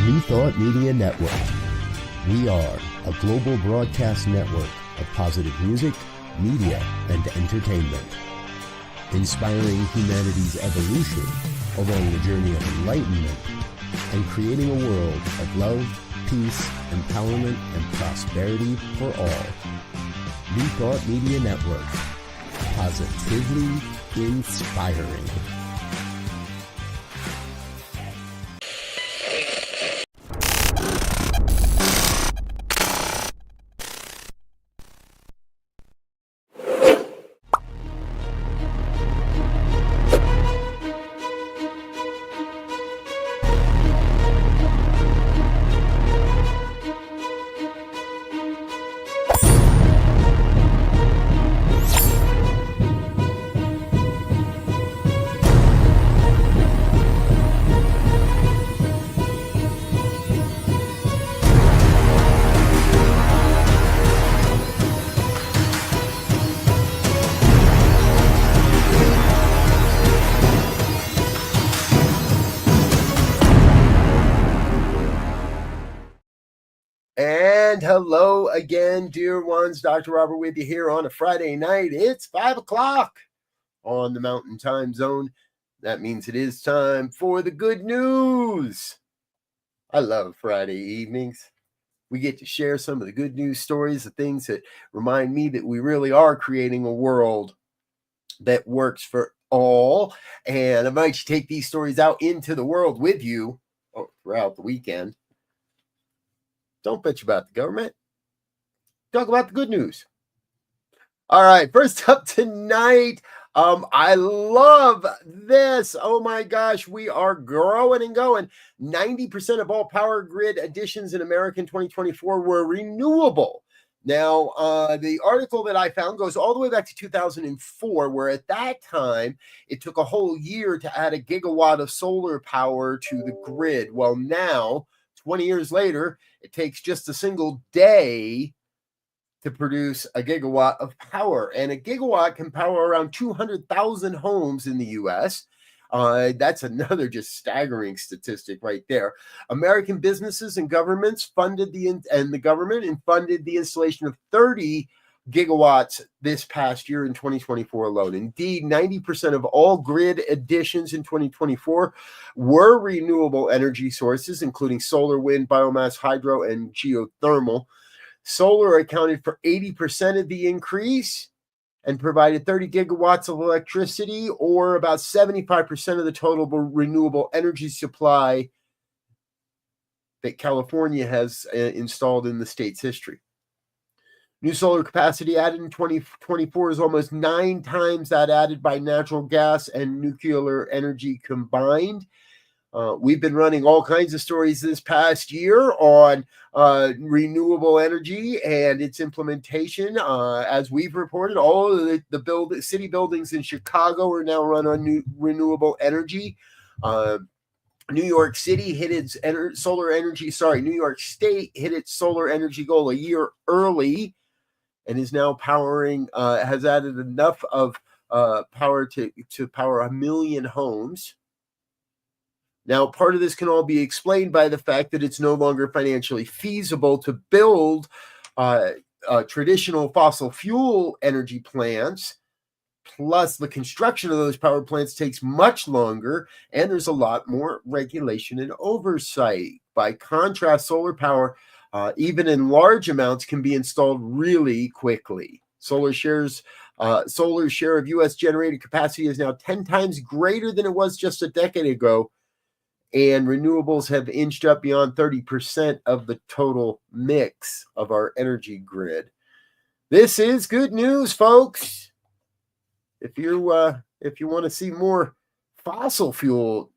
New Thought Media Network. We are a global broadcast network of positive music, media, and entertainment, inspiring humanity's evolution along the journey of enlightenment and creating a world of love, peace, empowerment, and prosperity for all. New Thought Media Network. Positively inspiring. And hello again, dear ones. Dr. Robert with you here on a Friday night. It's 5 o'clock on the Mountain Time Zone. That means it is time for the good news. I love Friday evenings. We get to share some of the good news stories, the things that remind me that we really are creating a world that works for all. And I invite you to take these stories out into the world with you throughout the weekend. Don't bitch about the government. Talk about the good news. All right, first up tonight, I love this. Oh my gosh, we are growing and going. 90% of all power grid additions in America in 2024 were renewable. Now, the article that I found goes all the way back to 2004, where at that time, it took a whole year to add a gigawatt of solar power to the grid. Well, now, 20 years later, it takes just a single day to produce a gigawatt of power. And a gigawatt can power around 200,000 homes in the U.S. That's another just staggering statistic right there. American businesses and governments funded the installation of 30 gigawatts this past year in 2024 alone. Indeed, 90% of all grid additions in 2024 were renewable energy sources, including solar, wind, biomass, hydro, and geothermal. Solar accounted for 80% of the increase and provided 30 gigawatts of electricity, or about 75% of the total renewable energy supply that California has installed in the state's history. New solar capacity added in 2024 is almost 9 times that added by natural gas and nuclear energy combined. We've been running all kinds of stories this past year on renewable energy and its implementation. As we've reported, all of the city buildings in Chicago are now run on renewable energy. New York City hit its New York State hit its solar energy goal a year early and is now powering, has added enough of power to power 1 million homes. Now, part of this can all be explained by the fact that it's no longer financially feasible to build traditional fossil fuel energy plants. Plus, the construction of those power plants takes much longer, and there's a lot more regulation and oversight. By contrast, solar power, even in large amounts, can be installed really quickly. Solar share of U.S. generated capacity is now 10 times greater than it was just a decade ago, and renewables have inched up beyond 30% of the total mix of our energy grid. This is good news, folks. If you want to see more fossil fuel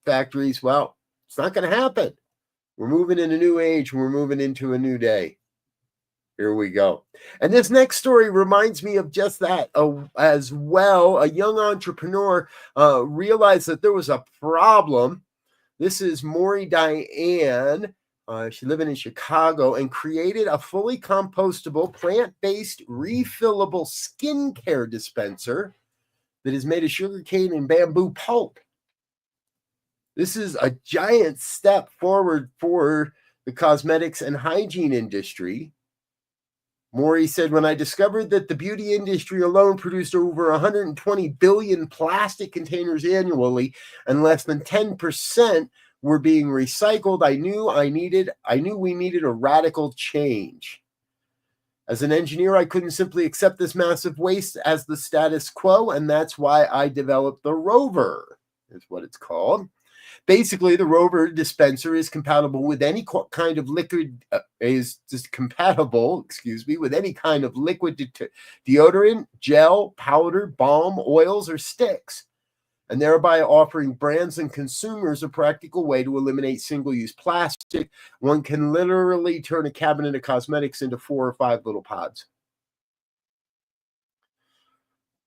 factories, well, it's not going to happen. We're moving in a new age. We're moving into a new day. Here we go. And this next story reminds me of just that as well. A young entrepreneur realized that there was a problem. This is Maury Diane. She's living in Chicago, and created a fully compostable, plant-based, refillable skincare dispenser that is made of sugarcane and bamboo pulp. This is a giant step forward for the cosmetics and hygiene industry. Maury said, when I discovered that the beauty industry alone produced over 120 billion plastic containers annually and less than 10% were being recycled, I knew we needed a radical change. As an engineer, I couldn't simply accept this massive waste as the status quo, and that's why I developed the Rover, is what it's called. Basically, the Rover dispenser is compatible with any kind of liquid, with any kind of liquid deodorant, gel, powder, balm, oils, or sticks, and thereby offering brands and consumers a practical way to eliminate single-use plastic. One can literally turn a cabinet of cosmetics into 4 or 5 little pods.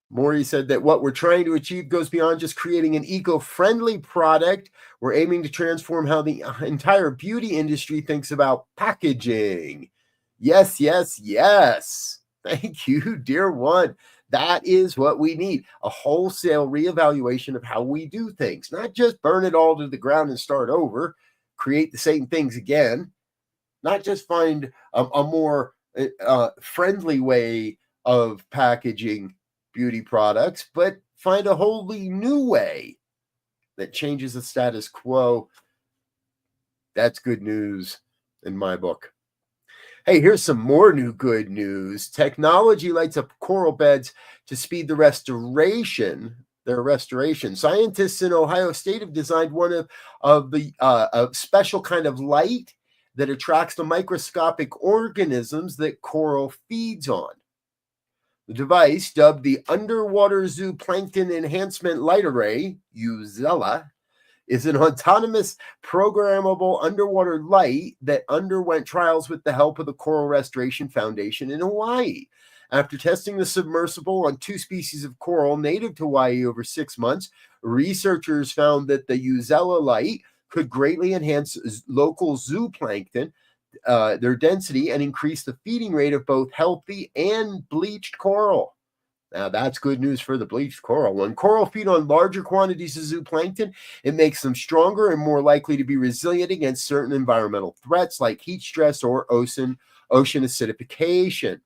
Maury said that what we're trying to achieve goes beyond just creating an eco-friendly product. We're aiming to transform how the entire beauty industry thinks about packaging. Yes, yes, yes. Thank you, dear one. That is what we need. A wholesale reevaluation of how we do things. Not just burn it all to the ground and start over, create the same things again. Not just find a more friendly way of packaging beauty products, but find a wholly new way that changes the status quo. That's good news in my book. Hey, here's some more new good news. Technology lights up coral beds to speed their restoration. Scientists in Ohio State have designed one of the a special kind of light that attracts the microscopic organisms that coral feeds on. The device, dubbed the Underwater Zooplankton Enhancement Light Array, UZELA, is an autonomous, programmable underwater light that underwent trials with the help of the Coral Restoration Foundation in Hawaii. After testing the submersible on 2 species of coral native to Hawaii over 6 months, researchers found that the UZELA light could greatly enhance local zooplankton, their density, and increase the feeding rate of both healthy and bleached coral. Now, that's good news for the bleached coral. When coral feed on larger quantities of zooplankton, it makes them stronger and more likely to be resilient against certain environmental threats like heat stress or ocean acidification.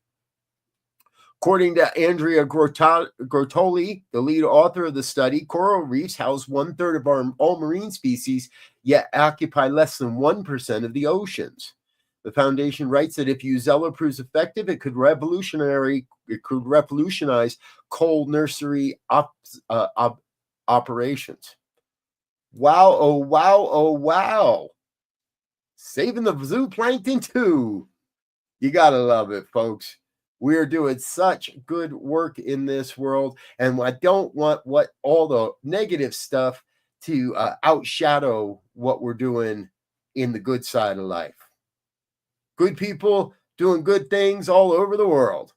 According to Andrea Grotoli, the lead author of the study, coral reefs house 1/3 of all marine species, yet occupy less than 1% of the oceans. The foundation writes that if UZELA proves effective, it could revolutionize coal nursery operations. Wow, oh wow, oh wow. Saving the zooplankton too. You gotta love it, folks. We're doing such good work in this world, and I don't want all the negative stuff to outshadow what we're doing in the good side of life. Good people doing good things all over the world.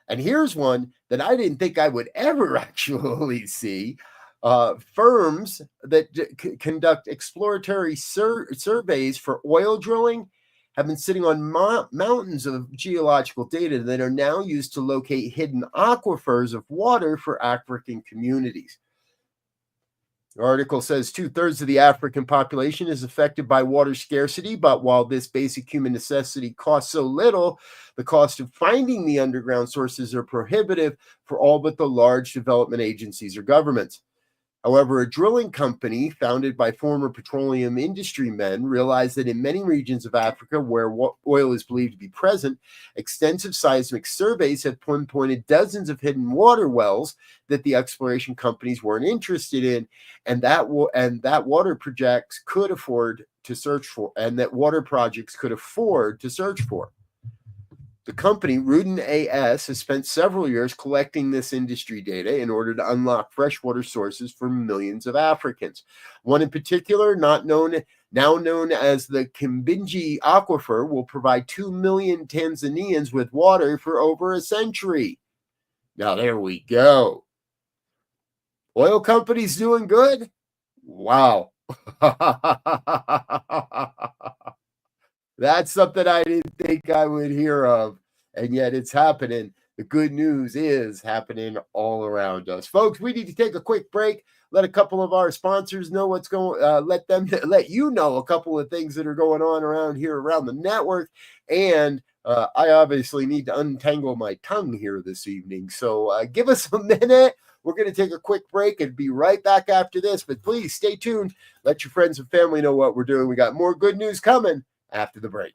And here's one that I didn't think I would ever actually see. Firms that conduct exploratory surveys for oil drilling have been sitting on mountains of geological data that are now used to locate hidden aquifers of water for African communities. The article says 2/3 of the African population is affected by water scarcity, but while this basic human necessity costs so little, the cost of finding the underground sources are prohibitive for all but the large development agencies or governments. However, a drilling company founded by former petroleum industry men realized that in many regions of Africa where oil is believed to be present, extensive seismic surveys have pinpointed dozens of hidden water wells that the exploration companies weren't interested in, and that water projects could afford to search for, and that water projects could afford to search for. The company, Rudin AS, has spent several years collecting this industry data in order to unlock freshwater sources for millions of Africans. One in particular, now known as the Kimbinji Aquifer, will provide 2 million Tanzanians with water for over a century. Now, there we go. Oil companies doing good? Wow. That's something I didn't think I would hear of, and yet it's happening. The good news is happening all around us. Folks, we need to take a quick break. Let a couple of our sponsors know what's going. Let you know a couple of things that are going on around here around the network, and I obviously need to untangle my tongue here this evening. So give us a minute. We're going to take a quick break and be right back after this. But please stay tuned. Let your friends and family know what we're doing. We got more good news coming after the break.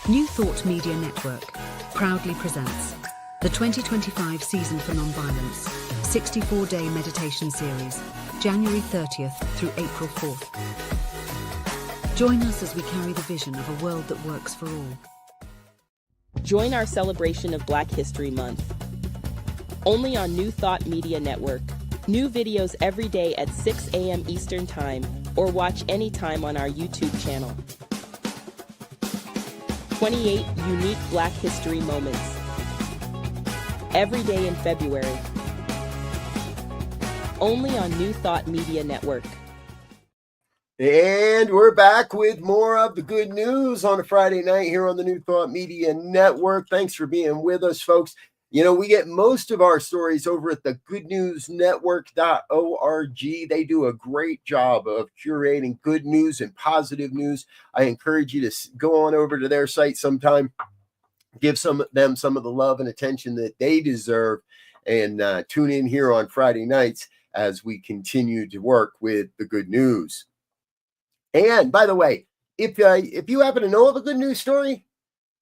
New Thought Media Network proudly presents the 2025 Season for Nonviolence 64-day meditation series, January 30th through April 4th. Join us as we carry the vision of a world that works for all. Join our celebration of Black History Month. Only on New Thought Media Network. New videos every day at 6 a.m. Eastern Time, or watch anytime on our YouTube channel. 28 unique Black History moments. Every day in February. Only on New Thought Media Network. And we're back with more of the good news on a Friday night here on the New Thought Media Network. Thanks for being with us, folks. You know, we get most of our stories over at the goodnewsnetwork.org. They do a great job of curating good news and positive news. I encourage you to go on over to their site sometime, give them some of the love and attention that they deserve, and tune in here on Friday nights as we continue to work with the good news. And by the way, if you happen to know of a good news story,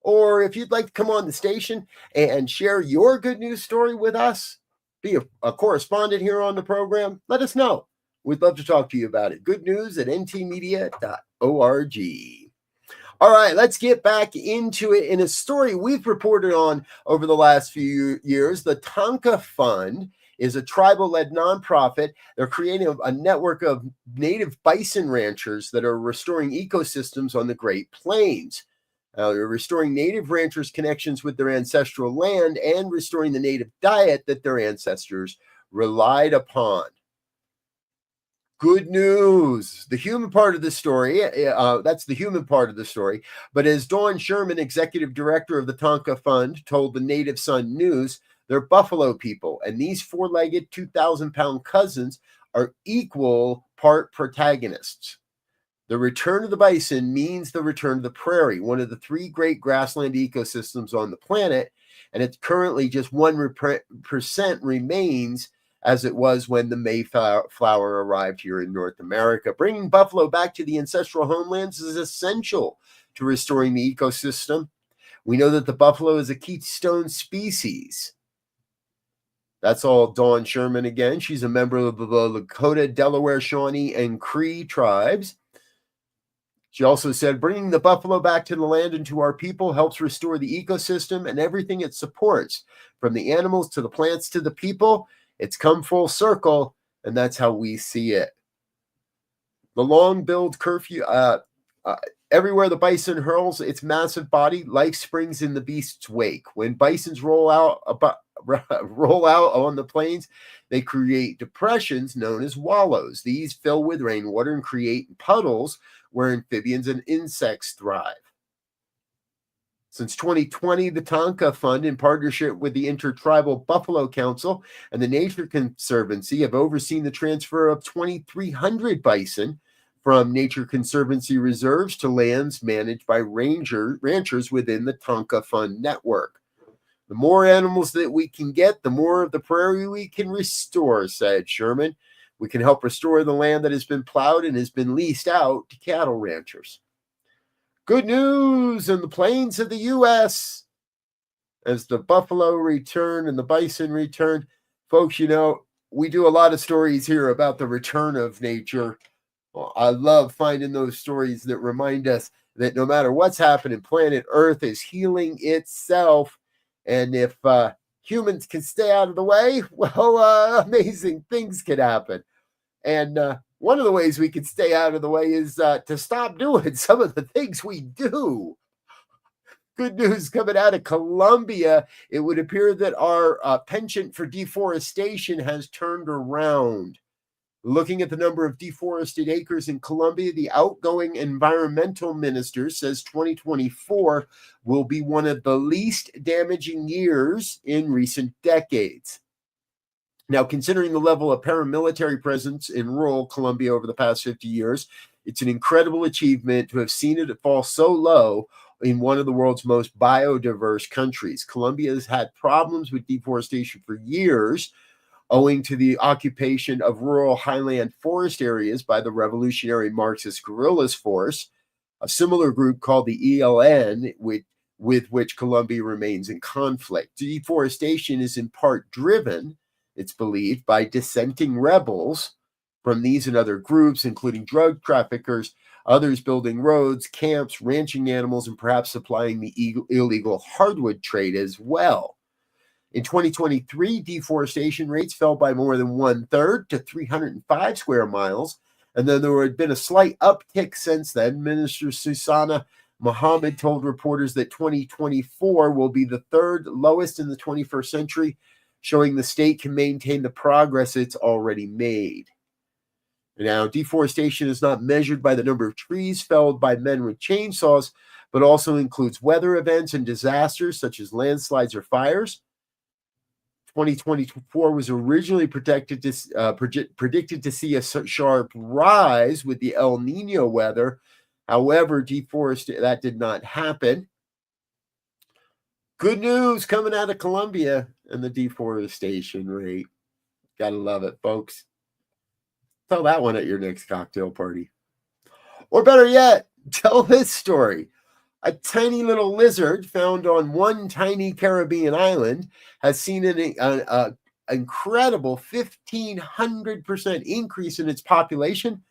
or if you'd like to come on the station and share your good news story with us, be a correspondent here on the program, let us know. We'd love to talk to you about it. Good news at ntmedia.org. All right, let's get back into it. In a story we've reported on over the last few years, the Tonka Fund is a tribal-led nonprofit. They're creating a network of native bison ranchers that are restoring ecosystems on the Great Plains. They're restoring native ranchers' connections with their ancestral land and restoring the native diet that their ancestors relied upon. Good news. The human part of the story, that's the human part of the story. But as Dawn Sherman, executive director of the Tonka Fund, told the Native Sun News, they're buffalo people, and these four-legged, 2,000-pound cousins are equal part protagonists. The return of the bison means the return of the prairie, one of the three great grassland ecosystems on the planet, and it's currently just 1% remains as it was when the Mayflower arrived here in North America. Bringing buffalo back to the ancestral homelands is essential to restoring the ecosystem. We know that the buffalo is a keystone species. That's all Dawn Sherman again. She's a member of the Lakota, Delaware, Shawnee, and Cree tribes. She also said, bringing the buffalo back to the land and to our people helps restore the ecosystem and everything it supports, from the animals to the plants to the people. It's come full circle, and that's how we see it. The long-billed curfew, everywhere the bison hurls its massive body, life springs in the beast's wake. When bisons roll out on the plains, they create depressions known as wallows. These fill with rainwater and create puddles where amphibians and insects thrive. Since 2020, the Tonka Fund, in partnership with the Intertribal Buffalo Council and the Nature Conservancy, have overseen the transfer of 2,300 bison from Nature Conservancy reserves to lands managed by ranchers within the Tonka Fund network. The more animals that we can get, the more of the prairie we can restore, said Sherman. We can help restore the land that has been plowed and has been leased out to cattle ranchers. Good news in the plains of the U.S. as the buffalo return and the bison return. Folks, you know, we do a lot of stories here about the return of nature. Well, I love finding those stories that remind us that no matter what's happening, planet Earth is healing itself. And if humans can stay out of the way, well, amazing things can happen. And one of the ways we can stay out of the way is to stop doing some of the things we do. Good news coming out of Colombia. It would appear that our penchant for deforestation has turned around. Looking at the number of deforested acres in Colombia, the outgoing environmental minister says 2024 will be one of the least damaging years in recent decades. Now, considering the level of paramilitary presence in rural Colombia over the past 50 years, it's an incredible achievement to have seen it fall so low in one of the world's most biodiverse countries. Colombia has had problems with deforestation for years, owing to the occupation of rural highland forest areas by the revolutionary Marxist guerrillas force, a similar group called the ELN, with which Colombia remains in conflict. Deforestation is in part driven, it's believed, by dissenting rebels from these and other groups, including drug traffickers, others building roads, camps, ranching animals, and perhaps supplying the illegal hardwood trade as well. In 2023, deforestation rates fell by more than 1/3 to 305 square miles, and then there had been a slight uptick since then. Minister Susana Mohammed told reporters that 2024 will be the third lowest in the 21st century, showing the state can maintain the progress it's already made. Now, deforestation is not measured by the number of trees felled by men with chainsaws, but also includes weather events and disasters such as landslides or fires. 2024 was originally predicted to see a sharp rise with the El Nino weather. However, that did not happen. Good news coming out of Colombia and the deforestation rate. Gotta love it, folks. Tell that one at your next cocktail party. Or better yet, tell this story. A tiny little lizard found on one tiny Caribbean island has seen an incredible 1,500% increase in its population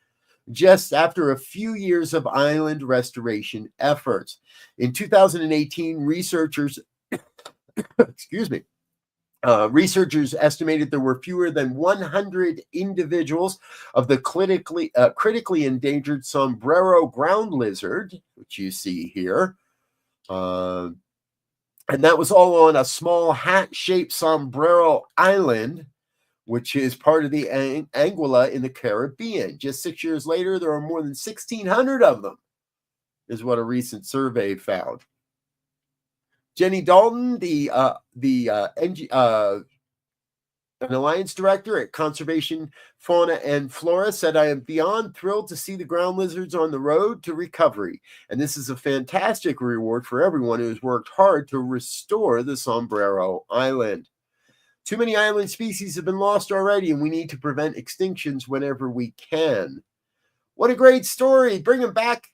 just after a few years of island restoration efforts. In 2018, researchers researchers estimated there were fewer than 100 individuals of the critically endangered sombrero ground lizard, which you see here. And that was all on a small hat-shaped sombrero island, which is part of the Anguilla in the Caribbean. Just 6 years later, there are more than 1,600 of them, is what a recent survey found. Jenny Dalton, an alliance director at Conservation Fauna and Flora, said, "I am beyond thrilled to see the ground lizards on the road to recovery. And this is a fantastic reward for everyone who has worked hard to restore the Sombrero Island. Too many island species have been lost already, and we need to prevent extinctions whenever we can." What a great story. Bring them back,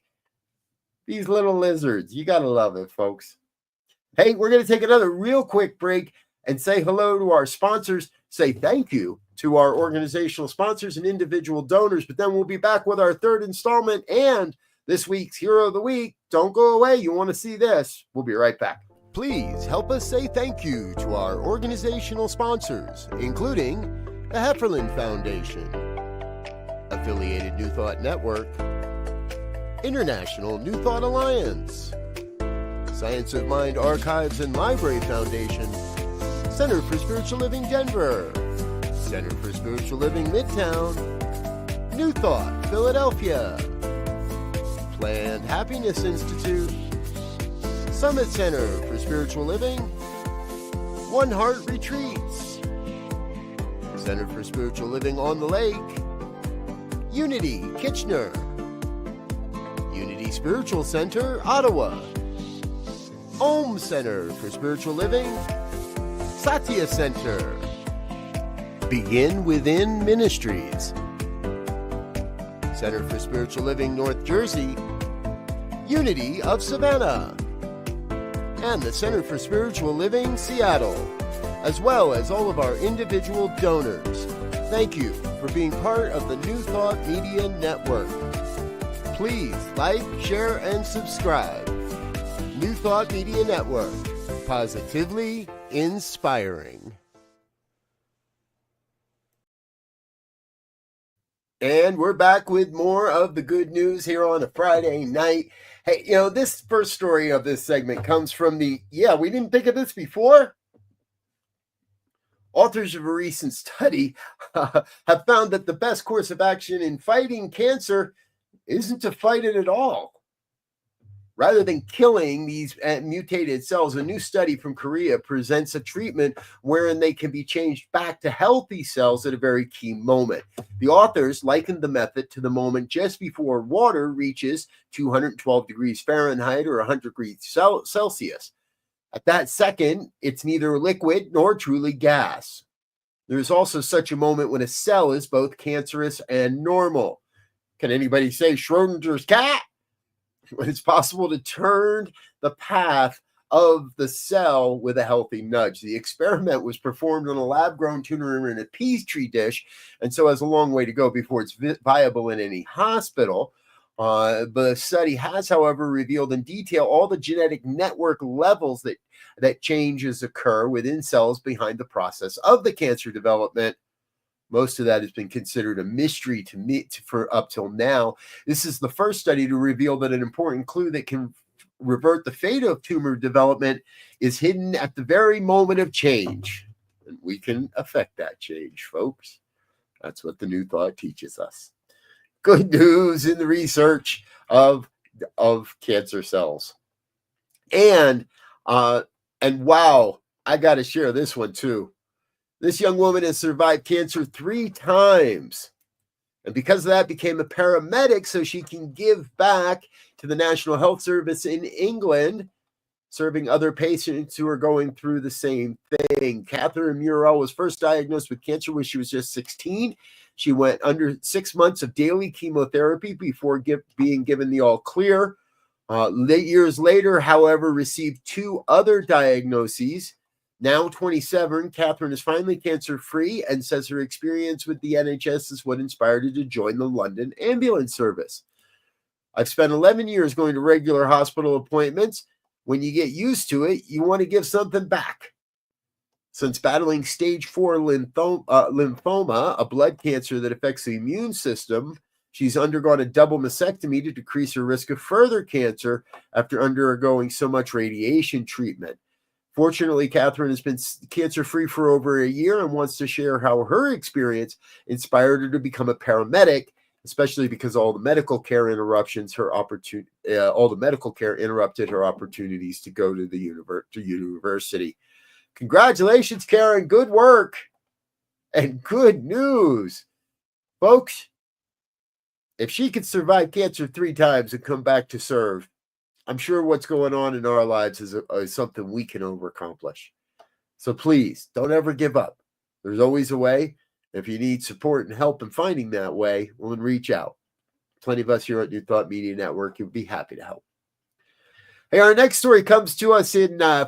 these little lizards. You got to love it, folks. Hey, we're going to take another real quick break and say hello to our sponsors, say thank you to our organizational sponsors and individual donors, but then we'll be back with our third installment and this week's Hero of the Week. Don't go away. You want to see this. We'll be right back. Please help us say thank you to our organizational sponsors, including the Hefferland Foundation, Affiliated New Thought Network, International New Thought Alliance, Science of Mind Archives and Library Foundation, Center for Spiritual Living Denver, Center for Spiritual Living Midtown, New Thought Philadelphia, Planned Happiness Institute, Summit Center for Spiritual Living, One Heart Retreats, Center for Spiritual Living on the Lake, Unity Kitchener, Unity Spiritual Center Ottawa, Om Center for Spiritual Living, Satya Center, Begin Within Ministries, Center for Spiritual Living North Jersey, Unity of Savannah, and the Center for Spiritual Living Seattle, as well as all of our individual donors. Thank you for being part of the New Thought Media Network. Please like, share, and subscribe. New Thought Media Network. Positively inspiring. And we're back with more of the good news here on a Friday night. Hey, this first story of this segment comes from we didn't think of this before. Authors of a recent study have found that the best course of action in fighting cancer isn't to fight it at all. Rather than killing these mutated cells, a new study from Korea presents a treatment wherein they can be changed back to healthy cells at a very key moment. The authors likened the method to the moment just before water reaches 212 degrees Fahrenheit or 100 degrees Celsius. At that second, it's neither liquid nor truly gas. There is also such a moment when a cell is both cancerous and normal. Can anybody say Schrodinger's cat? When it's possible to turn the path of the cell with a healthy nudge. The experiment was performed on a lab-grown tumor in a petri dish, and so has a long way to go before it's viable in any hospital. The study has, however, revealed in detail all the genetic network levels that changes occur within cells behind the process of the cancer development. Most of that has been considered a mystery to me for up till now. This is the first study to reveal that an important clue that can revert the fate of tumor development is hidden at the very moment of change. And we can affect that change, folks. That's what the New Thought teaches us. Good news in the research of cancer cells. And wow, I got to share this one too. This young woman has survived cancer 3 times. And because of that, became a paramedic so she can give back to the National Health Service in England, serving other patients who are going through the same thing. Catherine Murrell was first diagnosed with cancer when she was just 16. She went under 6 months of daily chemotherapy before being given the all clear. Years later, however, received 2 other diagnoses. Now 27, Catherine is finally cancer-free and says her experience with the NHS is what inspired her to join the London ambulance service. I've spent 11 years going to regular hospital appointments. When you get used to it, you want to give something back. Since battling stage 4 lymphoma, a blood cancer that affects the immune system, she's undergone a double mastectomy to decrease her risk of further cancer after undergoing so much radiation treatment. Fortunately, Catherine has been cancer-free for over a year and wants to share how her experience inspired her to become a paramedic, especially because all the medical care interrupted her opportunities to go to the university. Congratulations, Karen. Good work and good news. Folks, if she could survive cancer 3 times and come back to serve, I'm sure what's going on in our lives is something we can accomplish. So please, don't ever give up. There's always a way. If you need support and help in finding that way, well, then reach out. Plenty of us here at New Thought Media Network would be happy to help. Hey, our next story comes to us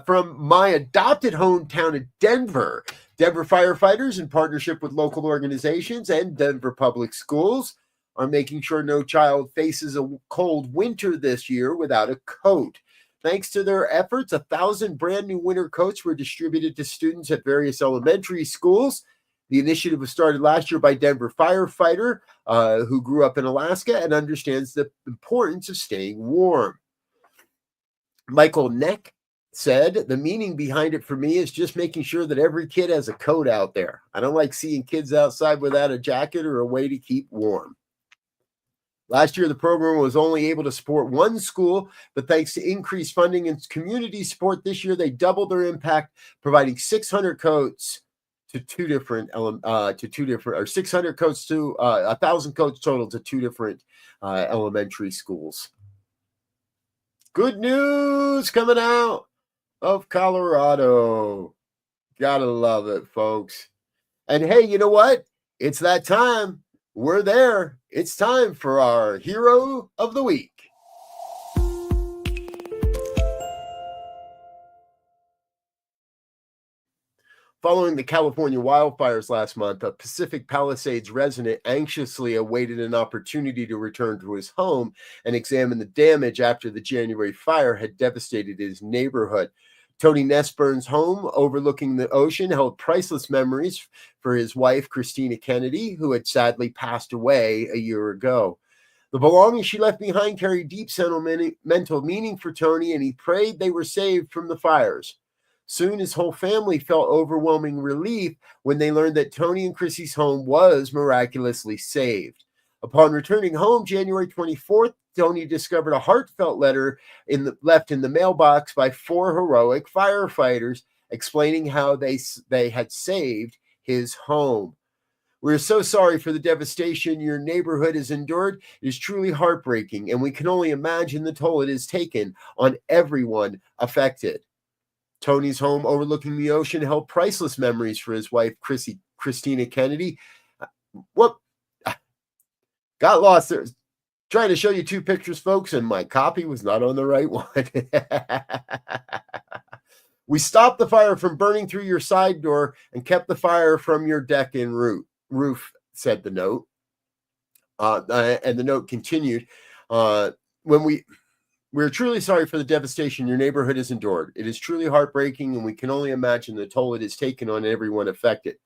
from my adopted hometown of Denver. Denver firefighters, in partnership with local organizations and Denver Public Schools, are making sure no child faces a cold winter this year without a coat. Thanks to their efforts, 1,000 brand new winter coats were distributed to students at various elementary schools. The initiative was started last year by Denver firefighter who grew up in Alaska and understands the importance of staying warm. Michael Neck said, the meaning behind it for me is just making sure that every kid has a coat out there. I don't like seeing kids outside without a jacket or a way to keep warm. Last year, the program was only able to support 1 school, but thanks to increased funding and community support this year, they doubled their impact, providing 600 coats to 600 coats to 1,000 coats total to 2 different elementary schools. Good news coming out of Colorado. Gotta love it, folks. And hey, you know what? It's that time. We're there. It's time for our Hero of the Week. Following the California wildfires last month, a Pacific Palisades resident anxiously awaited an opportunity to return to his home and examine the damage after the January fire had devastated his neighborhood. Tony Nesburn's home overlooking the ocean held priceless memories for his wife, Christina Kennedy, who had sadly passed away a year ago. The belongings she left behind carried deep sentimental meaning for Tony, and he prayed they were saved from the fires. Soon, his whole family felt overwhelming relief when they learned that Tony and Chrissy's home was miraculously saved. Upon returning home January 24th, Tony discovered a heartfelt letter left in the mailbox by 4 heroic firefighters explaining how they had saved his home. We're so sorry for the devastation your neighborhood has endured. It is truly heartbreaking, and we can only imagine the toll it has taken on everyone affected. Tony's home overlooking the ocean held priceless memories for his wife, Christina Kennedy. Whoop. Got lost there. Trying to show you 2 pictures, folks, and my copy was not on the right one. We stopped the fire from burning through your side door and kept the fire from your deck and roof, said the note. And the note continued, we're truly sorry for the devastation your neighborhood has endured. It is truly heartbreaking, and we can only imagine the toll it has taken on everyone affected.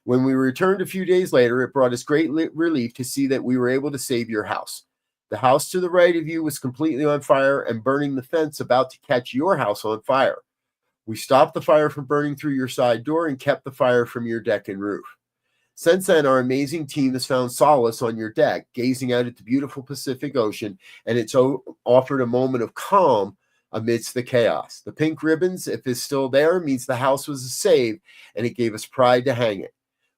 When we returned a few days later, it brought us great relief to see that we were able to save your house. The house to the right of you was completely on fire and burning the fence about to catch your house on fire. We stopped the fire from burning through your side door and kept the fire from your deck and roof. Since then, our amazing team has found solace on your deck, gazing out at the beautiful Pacific Ocean, and it's offered a moment of calm amidst the chaos. The pink ribbons, if it's still there, means the house was saved, and it gave us pride to hang it.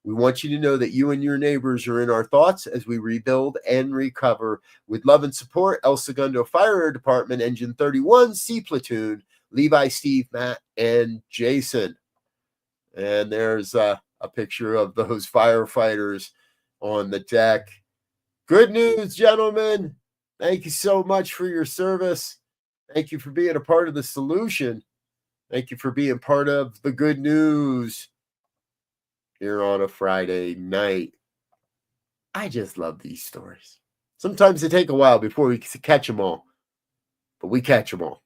We want you to know that you and your neighbors are in our thoughts as we rebuild and recover. With love and support, El Segundo Fire Department, Engine 31, C Platoon, Levi, Steve, Matt, and Jason. And there's a picture of those firefighters on the deck. Good news, gentlemen. Thank you so much for your service. Thank you for being a part of the solution. Thank you for being part of the good news here on a Friday night. I just love these stories. Sometimes they take a while before we catch them all, but we catch them all.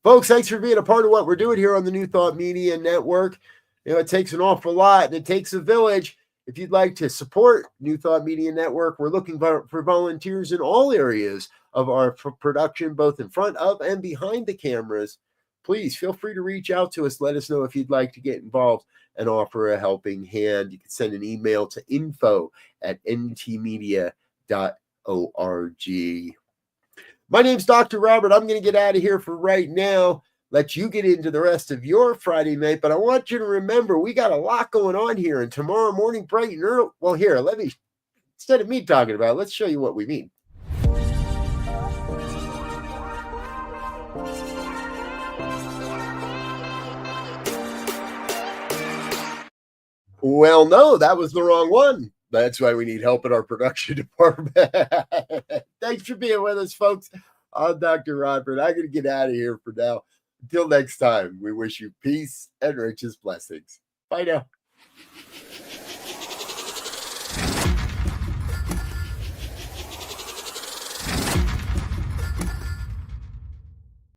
Folks, thanks for being a part of what we're doing here on the New Thought Media Network. You know, it takes an awful lot, and it takes a village. If you'd like to support New Thought Media Network, we're looking for volunteers in all areas of our production, both in front of and behind the cameras. Please feel free to reach out to us. Let us know if you'd like to get involved and offer a helping hand. You can send an email to info@ntmedia.org. My name's Dr. Robert. I'm going to get out of here for right now. Let you get into the rest of your Friday night. But I want you to remember, we got a lot going on here. And tomorrow morning, bright and early. Well, here, instead of me talking about it, let's show you what we mean. Well, no, that was the wrong one. That's why we need help in our production department. Thanks for being with us, folks. I'm Dr. Robert. I'm going to get out of here for now. Until next time, we wish you peace and richest blessings. Bye now.